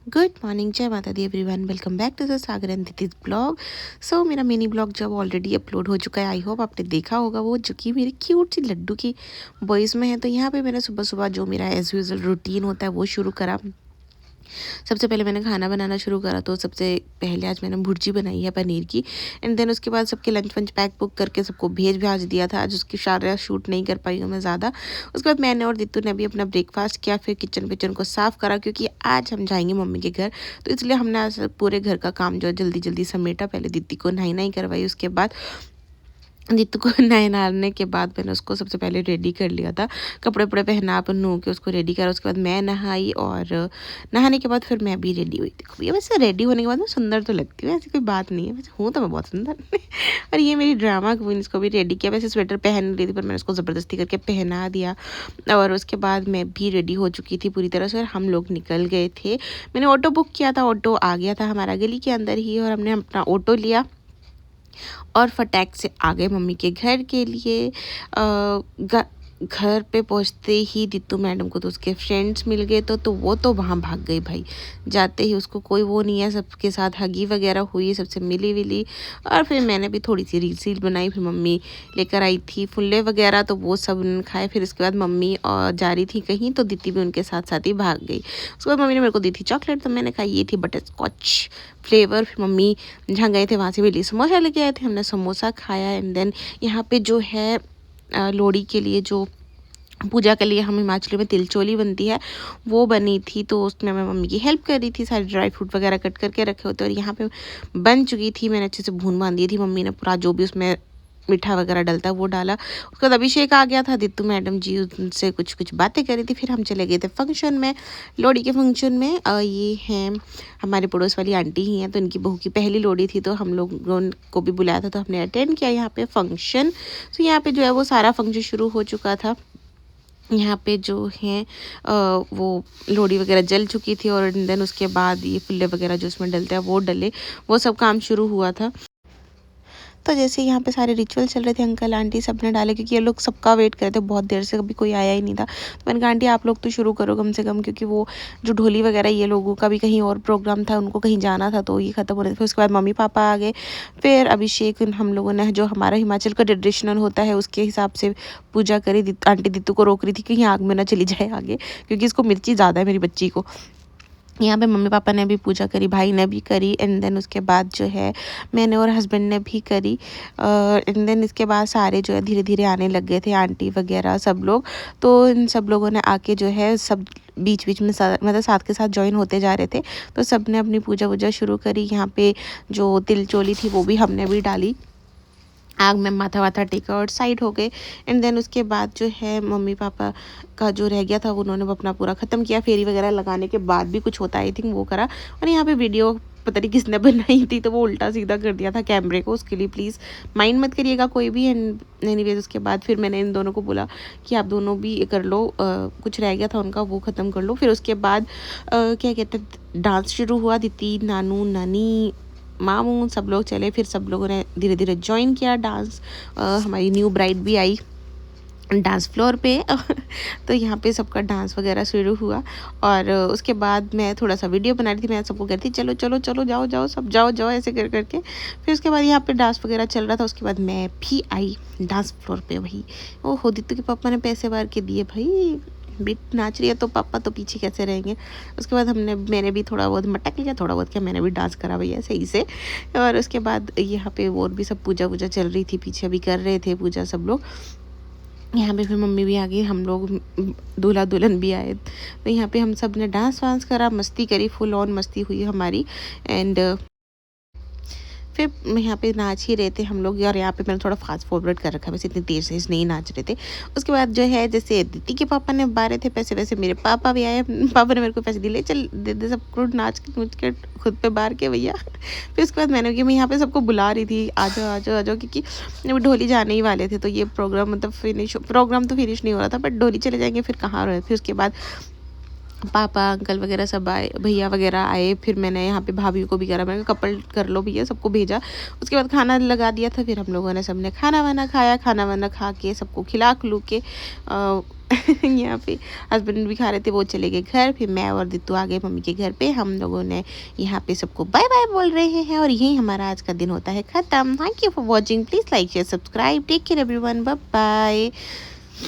Good morning, जय माता दी everyone. Welcome back to the Sagar and Ditij blog. So मेरा मिनी ब्लॉग जब ऑलरेडी अपलोड हो चुका है, आई होप आपने देखा होगा वो, जो कि मेरी क्यूट सी लड्डू की वॉइस में है। तो यहाँ पे मैंने सुबह सुबह जो मेरा एज यूजल रूटीन होता है वो शुरू करा। सबसे पहले मैंने खाना बनाना शुरू करा, तो सबसे पहले आज मैंने भुर्जी बनाई है पनीर की। एंड देन उसके बाद सबके लंच वंच पैक बुक करके सबको भेज भाज दिया था। आज उसकी सारा शूट नहीं कर पाई हूँ मैं ज़्यादा। उसके बाद मैंने और दित्तू ने भी अपना ब्रेकफास्ट किया, फिर किचन विचन को साफ़ करा, क्योंकि आज हम जाएंगे मम्मी के घर। तो इसलिए हमने आज पूरे घर का काम जो है जल्दी जल्दी समेटा। पहले दीदी को नहाई नहाई करवाई, उसके बाद जीतू को नहलाने के बाद मैंने उसको सबसे पहले रेडी कर लिया था। कपड़े वपड़े पहना पहनू के उसको रेडी करा। उसके बाद मैं नहाई, और नहाने के बाद फिर मैं भी रेडी हुई। देखो भैया, वैसे रेडी होने के बाद मैं सुंदर तो लगती हूँ, ऐसी कोई बात नहीं है, वैसे हूँ तो मैं बहुत सुंदर। और ये मेरी ड्रामा क्वीन, इसको भी रेडी किया। वैसे स्वेटर पहन रही थी पर मैंने उसको ज़बरदस्ती करके पहना दिया। और उसके बाद मैं भी रेडी हो चुकी थी पूरी तरह से, और हम लोग निकल गए थे। मैंने ऑटो बुक किया था, ऑटो आ गया था हमारा गली के अंदर ही, और हमने अपना ऑटो लिया और फटाक से आ गए मम्मी के घर के लिए। घर पे पहुंचते ही दित्तू मैडम को तो उसके फ्रेंड्स मिल गए, तो वो तो वहाँ भाग गई भाई। जाते ही उसको कोई वो नहीं है, सबके साथ हगी वगैरह हुई, सबसे मिली विली। और फिर मैंने भी थोड़ी सी रील बनाई। फिर मम्मी लेकर आई थी फुल्ले वगैरह, तो वो सब उन्होंने खाए। फिर उसके बाद मम्मी और जा रही थी कहीं, तो दित्ती भी उनके साथ साथ ही भाग गई। उसके बाद मम्मी ने मेरे को दी थी चॉकलेट, तो मैंने खाई। ये थी बटर स्कॉच फ्लेवर। फिर मम्मी जहाँ गए थे वहाँ से भी लिए समोसा लेके आए थे, हमने समोसा खाया। एंड देन यहाँ पे जो है लोहड़ी के लिए जो पूजा के लिए हम हिमाचली में तिलचोली बनती है, वो बनी थी। तो उसमें मैं मम्मी की हेल्प कर रही थी, सारे ड्राई फ्रूट वगैरह कट करके रखे होते, और यहाँ पे बन चुकी थी। मैंने अच्छे से भून बांध दी थी। मम्मी ने पूरा जो भी उसमें मीठा वगैरह डलता है वो डाला। उसके बाद अभिषेक आ गया था, दित्तू मैडम जी उनसे कुछ कुछ बातें करी थी। फिर हम चले गए थे फंक्शन में, लोहड़ी के फंक्शन में। ये हैं हमारे पड़ोस वाली आंटी ही हैं, तो इनकी बहू की पहली लोहड़ी थी, तो हम लोगों को भी बुलाया था, तो हमने अटेंड किया यहाँ पे फंक्शन। तो यहाँ पे जो है वो सारा फंक्शन शुरू हो चुका था। यहाँ पे जो है वो लोहड़ी वगैरह जल चुकी थी, और देन उसके बाद ये फुल्ले वगैरह जो उसमें डलते हैं वो डले, वो सब काम शुरू हुआ था। तो जैसे यहाँ पे सारे रिचुअल चल रहे थे, अंकल आंटी सब ने डाले, क्योंकि ये लोग सबका वेट कर रहे थे बहुत देर से, कभी कोई आया ही नहीं था। तो मैंने कहा आंटी आप लोग तो शुरू करो कम से कम, क्योंकि वो जो ढोली वगैरह ये लोगों का भी कहीं और प्रोग्राम था, उनको कहीं जाना था, तो ये ख़त्म होने। फिर उसके बाद मम्मी पापा आ गए। फिर अभिषेक हम लोगों ने जो हमारा हिमाचल का ट्रेडिशनल होता है उसके हिसाब से पूजा करी। आंटी दित्तू को रोक रही थी कि आग में ना चली जाए आगे, क्योंकि इसको मिर्ची ज़्यादा है मेरी बच्ची को। यहाँ पे मम्मी पापा ने भी पूजा करी, भाई ने भी करी। एंड देन उसके बाद जो है मैंने और हस्बैंड ने भी करी। एंड देन इसके बाद सारे जो है धीरे धीरे आने लग गए थे, आंटी वगैरह सब लोग। तो इन सब लोगों ने आके जो है सब बीच बीच में मतलब साथ के साथ ज्वाइन होते जा रहे थे। तो सब ने अपनी पूजा वूजा शुरू करी। यहाँ पे जो तिलचोली थी वो भी हमने भी डाली, आग में माथा वाथा टेका और साइड हो गए। एंड देन उसके बाद जो है मम्मी पापा का जो रह गया था वो उन्होंने अपना पूरा ख़त्म किया। फेरी वगैरह लगाने के बाद भी कुछ होता आई थिंक वो करा। और यहाँ पे वीडियो पता नहीं किसने बनाई थी, तो वो उल्टा सीधा कर दिया था कैमरे को, उसके लिए प्लीज़ माइंड मत करिएगा कोई भी। एंड एनीवेज उसके बाद फिर मैंने इन दोनों को बोला कि आप दोनों भी कर लो, कुछ रह गया था उनका वो ख़त्म कर लो। फिर उसके बाद क्या कहते हैं, डांस शुरू हुआ। दीदी नानू नानी मामू सब लोग चले। फिर सब लोगों ने धीरे धीरे ज्वाइन किया डांस। हमारी न्यू ब्राइड भी आई डांस फ्लोर पे। तो यहाँ पे सबका डांस वगैरह शुरू हुआ। और उसके बाद मैं थोड़ा सा वीडियो बना रही थी, मैं सबको कहती चलो चलो चलो जाओ जाओ सब जाओ जाओ ऐसे कर करके। फिर उसके बाद यहाँ पे डांस वगैरह चल रहा था। उसके बाद मैं भी आई डांस फ्लोर पे। वही ओ हो दित्तू के पापा ने पैसे वार के दिए भाई, बीट नाच रही है तो पापा तो पीछे कैसे रहेंगे। उसके बाद मैंने भी थोड़ा बहुत मटक लिया, थोड़ा बहुत क्या मैंने भी डांस करा भैया सही से। और उसके बाद यहाँ पे और भी सब पूजा वूजा चल रही थी, पीछे भी कर रहे थे पूजा सब लोग। यहाँ पे फिर मम्मी भी आ गई, हम लोग दूल्हा दुल्हन भी आए। तो यहाँ पे हम सब ने डांस वांस करा, मस्ती करी, फुल ऑन मस्ती हुई हमारी। एंड फिर यहाँ पे नाच ही रहे थे हम लोग। और यहाँ पे मैंने थोड़ा फास्ट फॉरवर्ड कर रखा है, वैसे इतनी देर से नहीं नाच रहे थे। उसके बाद जो है जैसे दीदी के पापा ने बारे थे पैसे, वैसे मेरे पापा भी आए। पापा ने मेरे को पैसे दिए, ले चल दे दे सबको नाच के नूच के खुद पे बार के भैया। फिर उसके बाद मैंने कि मैं यहाँ पे सबको बुला रही थी आ जाओ आ जाओ आ जाओ, क्योंकि अभी ढोली जाने ही वाले थे। तो ये प्रोग्राम मतलब प्रोग्राम तो फिनिश नहीं हो रहा था, बट ढोली चले जाएंगे फिर कहाँ रहे। फिर उसके बाद पापा अंकल वगैरह सब आए, भैया वगैरह आए। फिर मैंने यहाँ पे भाभी को भी करा, मैंने कहा कपल कर लो भैया, सबको भेजा। उसके बाद खाना लगा दिया था। फिर हम लोगों ने सबने खाना वाना खाया, खाना वाना खा के सबको खिला खिलू के यहाँ पे हस्बैंड भी खा रहे थे, वो चले गए घर। फिर मैं और दित्तू आ गए मम्मी के घर पे। हम लोगों ने यहाँ पे सबको बाय बाय बोल रहे हैं और यही हमारा आज का दिन होता है ख़त्म। Thank you for watching, please like share subscribe, take care everyone, bye bye.